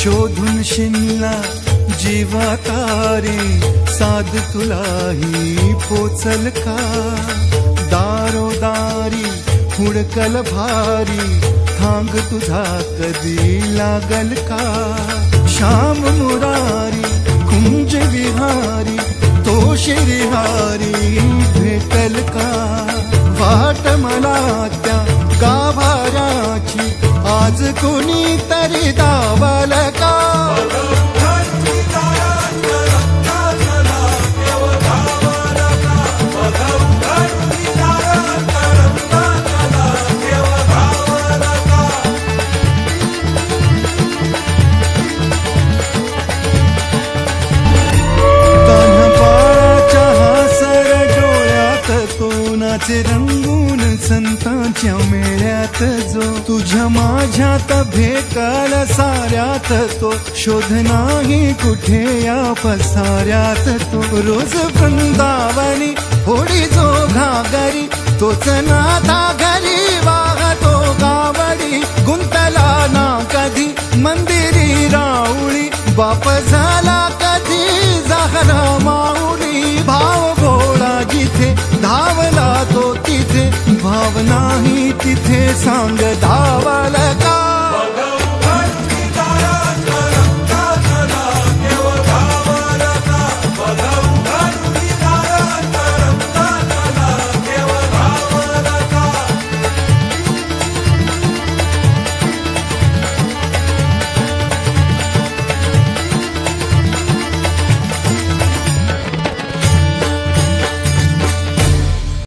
शोधून शिनला जीवा तारे, साध तुलाही पोचल का? दारोदारी हुडकल भारी, थांग तुझा कधी लागल का? श्याम मुरारी कुंज विहारी, तो श्रीहारी भेटल का? वाट मला त्या गाभाऱ्याची, आज कुणी तरी दावल का? रंगून संतांच्या मेळ्यात जो, तुझ्या माझ्यात भेटल साऱ्यात तो, शोध नाही कुठे या पसाऱ्यात तो. रोज वृंदावनी होडी जो घागरी, तोच नाथा घरी वाहतो गावडी. गुंतला ना कधी मंदिरी राऊळी, बाप झाला कधी झाला माऊली. भाव भोळा जिथे धावला तो तिथे, भाव नाही तिथे सांग धावल का?